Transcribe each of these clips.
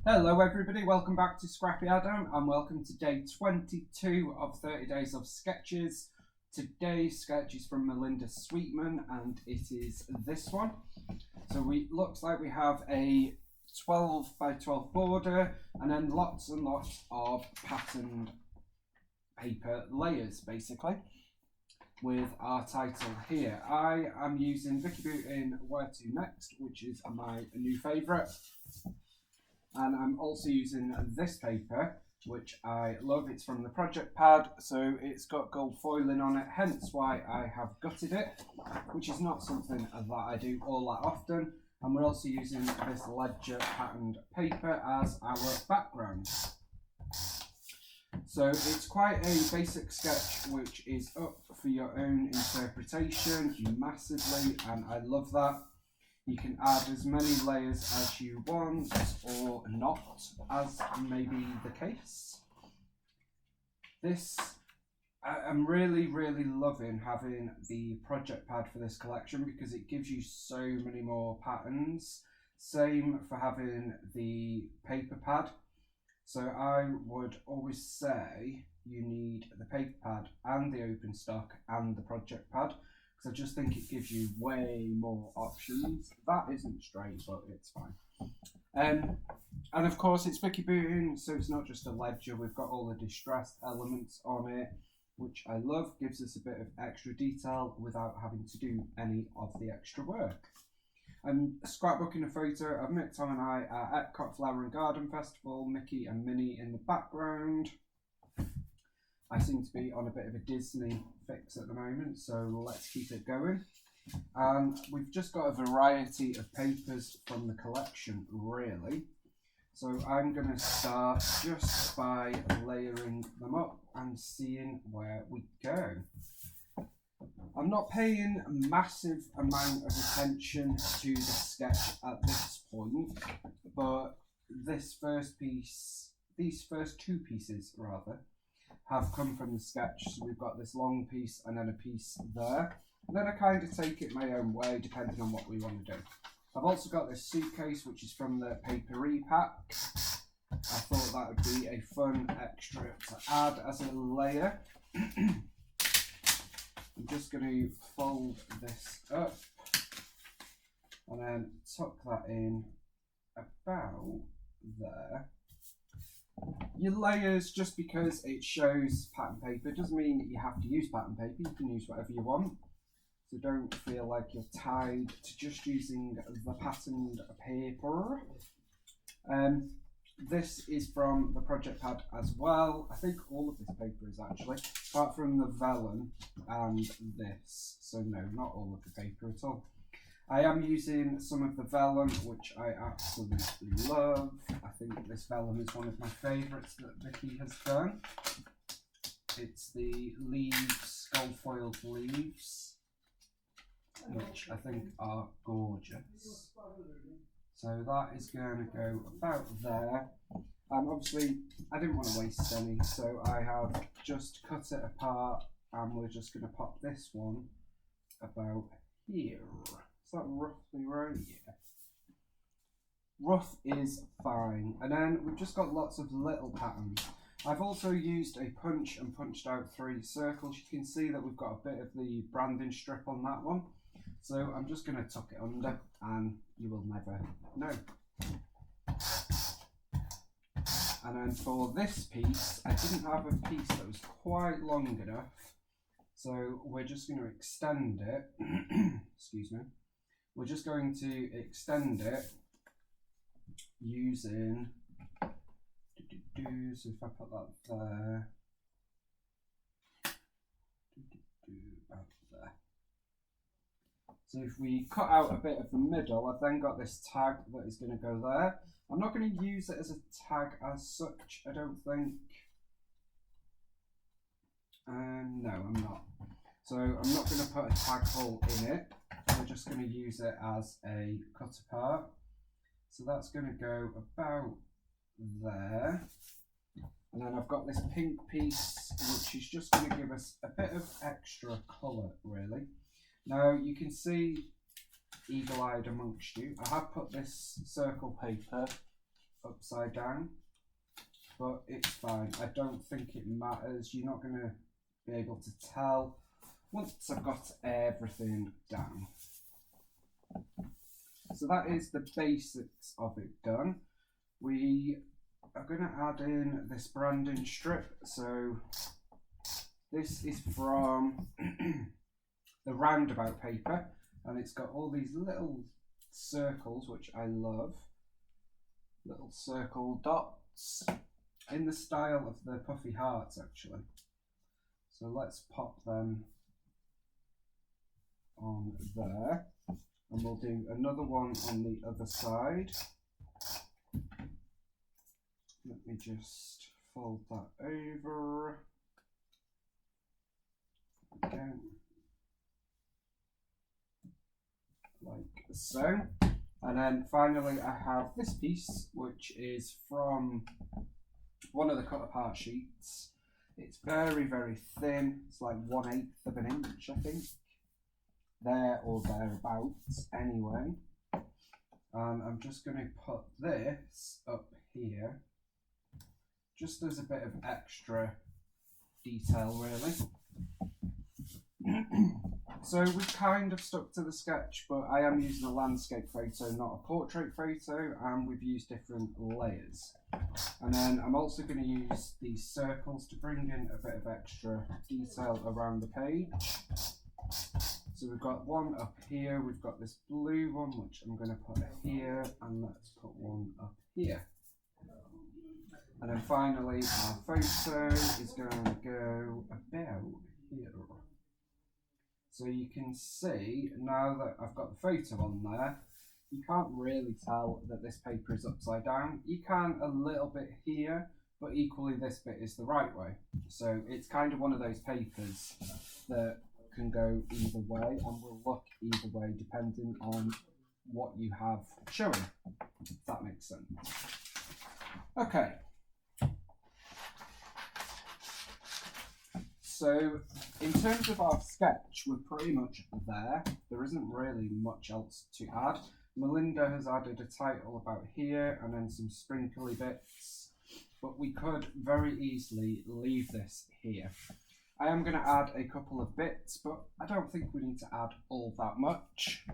Hello everybody, welcome back to Scrappy Adam and welcome to day 22 of 30 days of sketches. Today's sketch is from Melinda Sweetman and it is this one. So looks like we have a 12 by 12 border and then lots and lots of patterned paper layers basically with our title here. I am using Vicky Boot in Where To Next, which is my new favourite. And I'm also using this paper, which I love. It's from the project pad, so it's got gold foiling on it, hence why I have gutted it, which is not something that I do all that often. And we're also using this ledger patterned paper as our background. So it's quite a basic sketch, which is up for your own interpretation massively, and I love that. You can add as many layers as you want or not, as may be the case. I'm really loving having the project pad for this collection because it gives you so many more patterns. Same for having the paper pad. So I would always say you need the paper pad and the open stock and the project pad. I just think it gives you way more options. That isn't straight, but it's fine. And of course it's Vicky Booting, so it's not just a ledger. We've got all the distressed elements on it, which I love. Gives us a bit of extra detail without having to do any of the extra work. I'm scrapbooking a photo of Mick, Tom and I at Epcot Flower and Garden Festival. Mickey and Minnie in the background. I seem to be on a bit of a Disney fix at the moment, so let's keep it going. And we've just got a variety of papers from the collection, really. So I'm going to start just by layering them up and seeing where we go. I'm not paying a massive amount of attention to the sketch at this point, but these first two pieces rather, have come from the sketch. So we've got this long piece and then a piece there. And then I kind of take it my own way depending on what we want to do. I've also got this suitcase which is from the papery pack. I thought that would be a fun extra to add as a layer. I'm just going to fold this up and then tuck that in about there. Your layers, just because it shows pattern paper doesn't mean that you have to use pattern paper. You can use whatever you want, so don't feel like you're tied to just using the patterned paper. This is from the project pad as well. I think all of this paper is actually, apart from the vellum and this. So no, not all of the paper at all. I am using some of the vellum, which I absolutely love. I think this vellum is one of my favourites that Vicky has done. It's the leaves, gold foiled leaves, which I think are gorgeous. So that is going to go about there. And obviously I didn't want to waste any, so I have just cut it apart and we're just going to pop this one about here. Is that roughly right? Yeah. Rough is fine. And then we've just got lots of little patterns. I've also used a punch and punched out 3 circles. You can see that we've got a bit of the branding strip on that one. So I'm just going to tuck it under and you will never know. And then for this piece, I didn't have a piece that was quite long enough. So we're just going to extend it. Excuse me. We're just going to extend it using, so if I put that there, about there. So if we cut out a bit of the middle, I've then got this tag that is going to go there. I'm not going to use it as a tag as such, I don't think. No, I'm not. So I'm not going to put a tag hole in it. We're just going to use it as a cut apart. So that's going to go about there. And then I've got this pink piece, which is just going to give us a bit of extra colour, really. Now you can see, eagle-eyed amongst you, I have put this circle paper upside down, but it's fine. I don't think it matters. You're not going to be able to tell once I've got everything down. So that is the basics of it done. We are going to add in this branding strip. So this is from the roundabout paper, and it's got all these little circles, which I love. Little circle dots in the style of the puffy hearts, actually. So let's pop them on there, and we'll do another one on the other side. Let me just fold that over again, like so. And then finally I have this piece, which is from one of the cut apart sheets. It's very, very thin. It's like 1/8 of an inch, I think. There or thereabouts, anyway. And I'm just going to put this up here, just as a bit of extra detail, really. So we've kind of stuck to the sketch, but I am using a landscape photo, not a portrait photo, and we've used different layers. And then I'm also going to use these circles to bring in a bit of extra detail around the page. So we've got one up here, we've got this blue one, which I'm going to put here, and let's put one up here. And then finally our photo is going to go about here. So you can see, now that I've got the photo on there, you can't really tell that this paper is upside down. You can a little bit here, but equally this bit is the right way. So it's kind of one of those papers that can go either way and will look either way depending on what you have showing, if that makes sense. Okay. So in terms of our sketch, we're pretty much there. There isn't really much else to add. Melinda has added a title about here and then some sprinkly bits, but we could very easily leave this here. I am going to add a couple of bits, but I don't think we need to add all that much.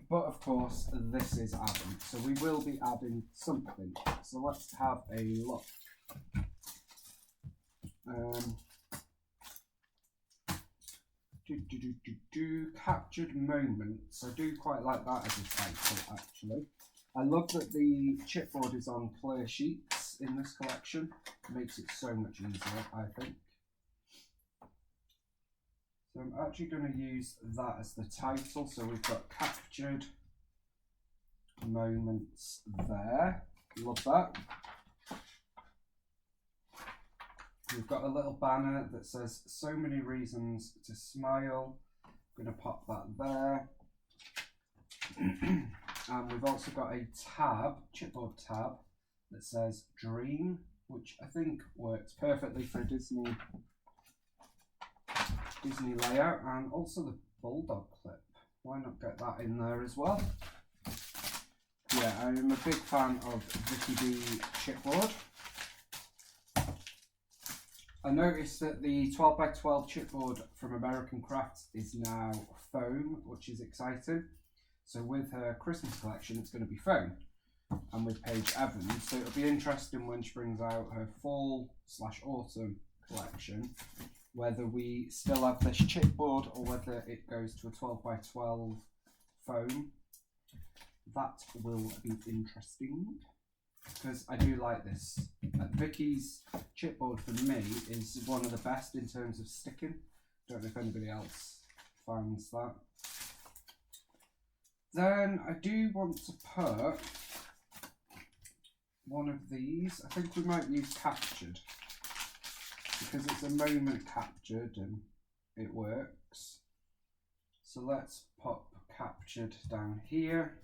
But of course, this is adding, so we will be adding something. So let's have a look. Captured moments. I do quite like that as a title, actually. I love that the chipboard is on clear sheets in this collection. It makes it so much easier, I think. So I'm actually going to use that as the title. So we've got captured moments there. Love that. We've got a little banner that says so many reasons to smile. I'm going to pop that there. And we've also got a tab, chipboard tab, that says dream, which I think works perfectly for a Disney layout, and also the bulldog clip. Why not get that in there as well? Yeah, I am a big fan of Vicky B chipboard. I noticed that the 12x12 chipboard from American Crafts is now foam, which is exciting. So with her Christmas collection, it's going to be foam, and with Paige Evans. So it'll be interesting when she brings out her fall/autumn collection, whether we still have this chipboard or whether it goes to a 12x12 foam. That will be interesting, because I do like this. Vicky's chipboard for me is one of the best in terms of sticking. Don't know if anybody else finds that. Then I do want to put one of these. I think we might use captured, because it's a moment captured and it works. So let's pop captured down here.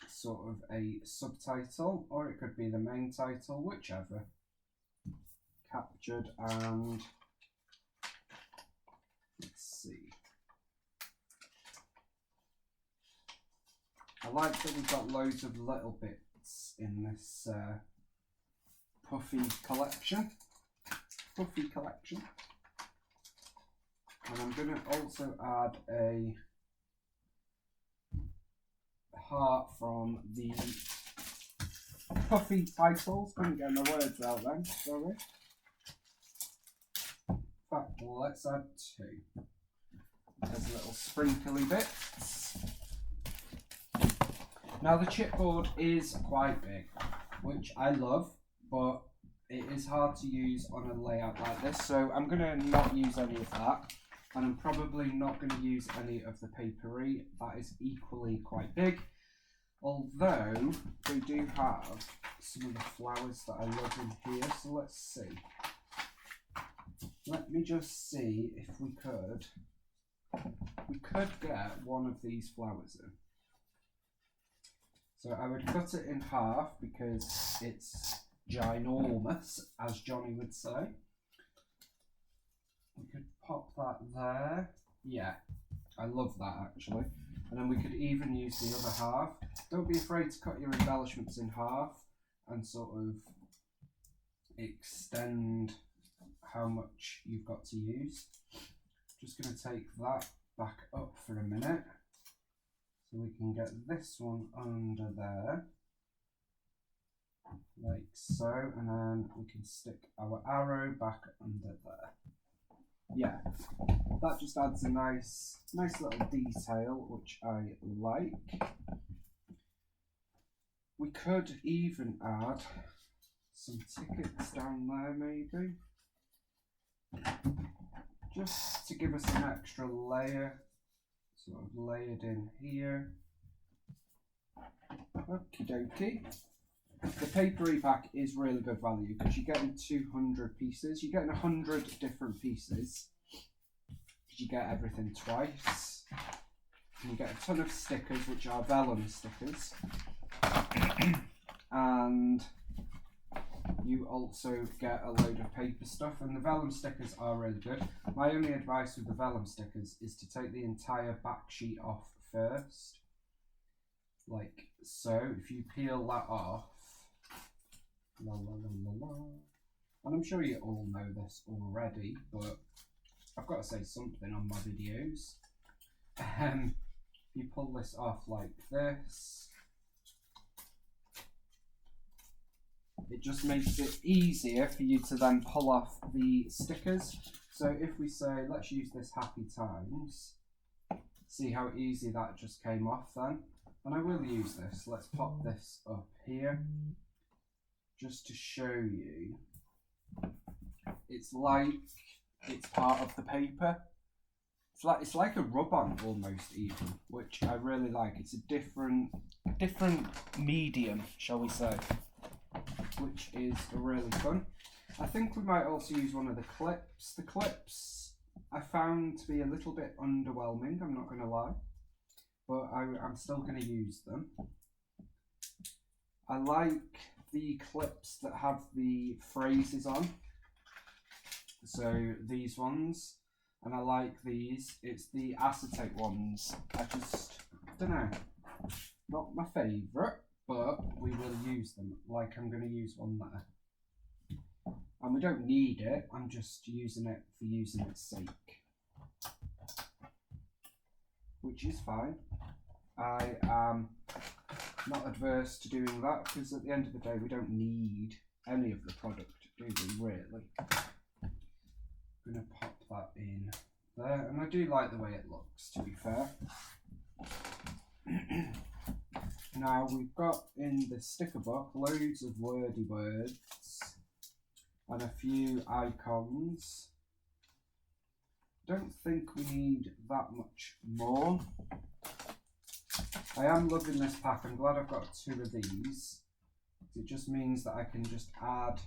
Sort of a subtitle, or it could be the main title, whichever. Captured, and like that we've got loads of little bits in this puffy collection. And I'm going to also add a heart from the puffy titles. Couldn't get my words out then, sorry. In fact, let's add 2. There's little sprinkly bits. Now the chipboard is quite big, which I love, but it is hard to use on a layout like this, so I'm going to not use any of that, and I'm probably not going to use any of the papery. That is equally quite big, although they do have some of the flowers that I love in here, so let's see. Let me just see if we could get one of these flowers in. So I would cut it in half because it's ginormous, as Johnny would say. We could pop that there. Yeah, I love that actually. And then we could even use the other half. Don't be afraid to cut your embellishments in half and sort of extend how much you've got to use. Just going to take that back up for a minute so we can get this one under there. Like so, and then we can stick our arrow back under there. Yeah, that just adds a nice little detail, which I like. We could even add some tickets down there, maybe, just to give us an extra layer, sort of layered in here. Okie dokie. The papery pack is really good value because you're getting 200 pieces. You're getting 100 different pieces because you get everything twice. And you get a ton of stickers, which are vellum stickers. And you also get a load of paper stuff, and the vellum stickers are really good. My only advice with the vellum stickers is to take the entire back sheet off first. Like so. If you peel that off, la la la la la. And I'm sure you all know this already, but I've got to say something on my videos. You pull this off like this. It just makes it easier for you to then pull off the stickers. So if we say, let's use this Happy Times, see how easy that just came off then. And I will use this. Let's pop this up here just to show you. It's like it's part of the paper. It's like a rub-on almost even, which I really like. It's a different medium, shall we say, which is really fun. I think we might also use one of the clips. The clips I found to be a little bit underwhelming, I'm not going to lie, but I'm still going to use them. I like the clips that have the phrases on, so these ones, and I like these. It's the acetate ones. I don't know, not my favourite, but we will use them. Like I'm going to use one there. And we don't need it, I'm just using it for using its sake. Which is fine. I am not adverse to doing that because at the end of the day we don't need any of the product, do we really? I'm going to pop that in there, and I do like the way it looks, to be fair. Now we've got in the sticker book loads of wordy words and a few icons. Don't think we need that much more. I am loving this pack. I'm glad I've got 2 of these. It just means that I can just add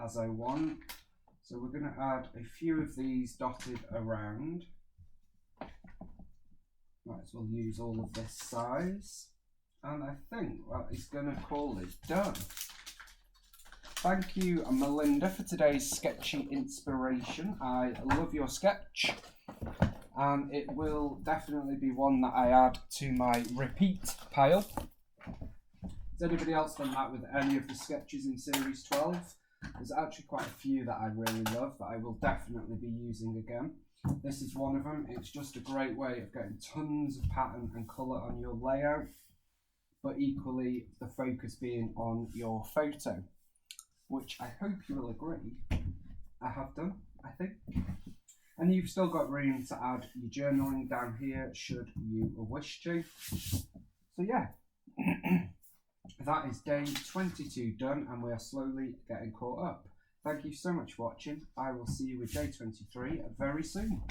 as I want. So we're going to add a few of these dotted around. Might as well use all of this size. And I think that is going to call it done. Thank you, Melinda, for today's sketchy inspiration. I love your sketch. and it will definitely be one that I add to my repeat pile. Has anybody else done that with any of the sketches in Series 12? There's actually quite a few that I really love that I will definitely be using again. This is one of them. It's just a great way of getting tons of pattern and colour on your layout, but equally the focus being on your photo, which I hope you will agree I have done, I think. And you've still got room to add your journaling down here should you wish to. So yeah, that is day 22 done, and we are slowly getting caught up. Thank you so much for watching. I will see you with day 23 very soon.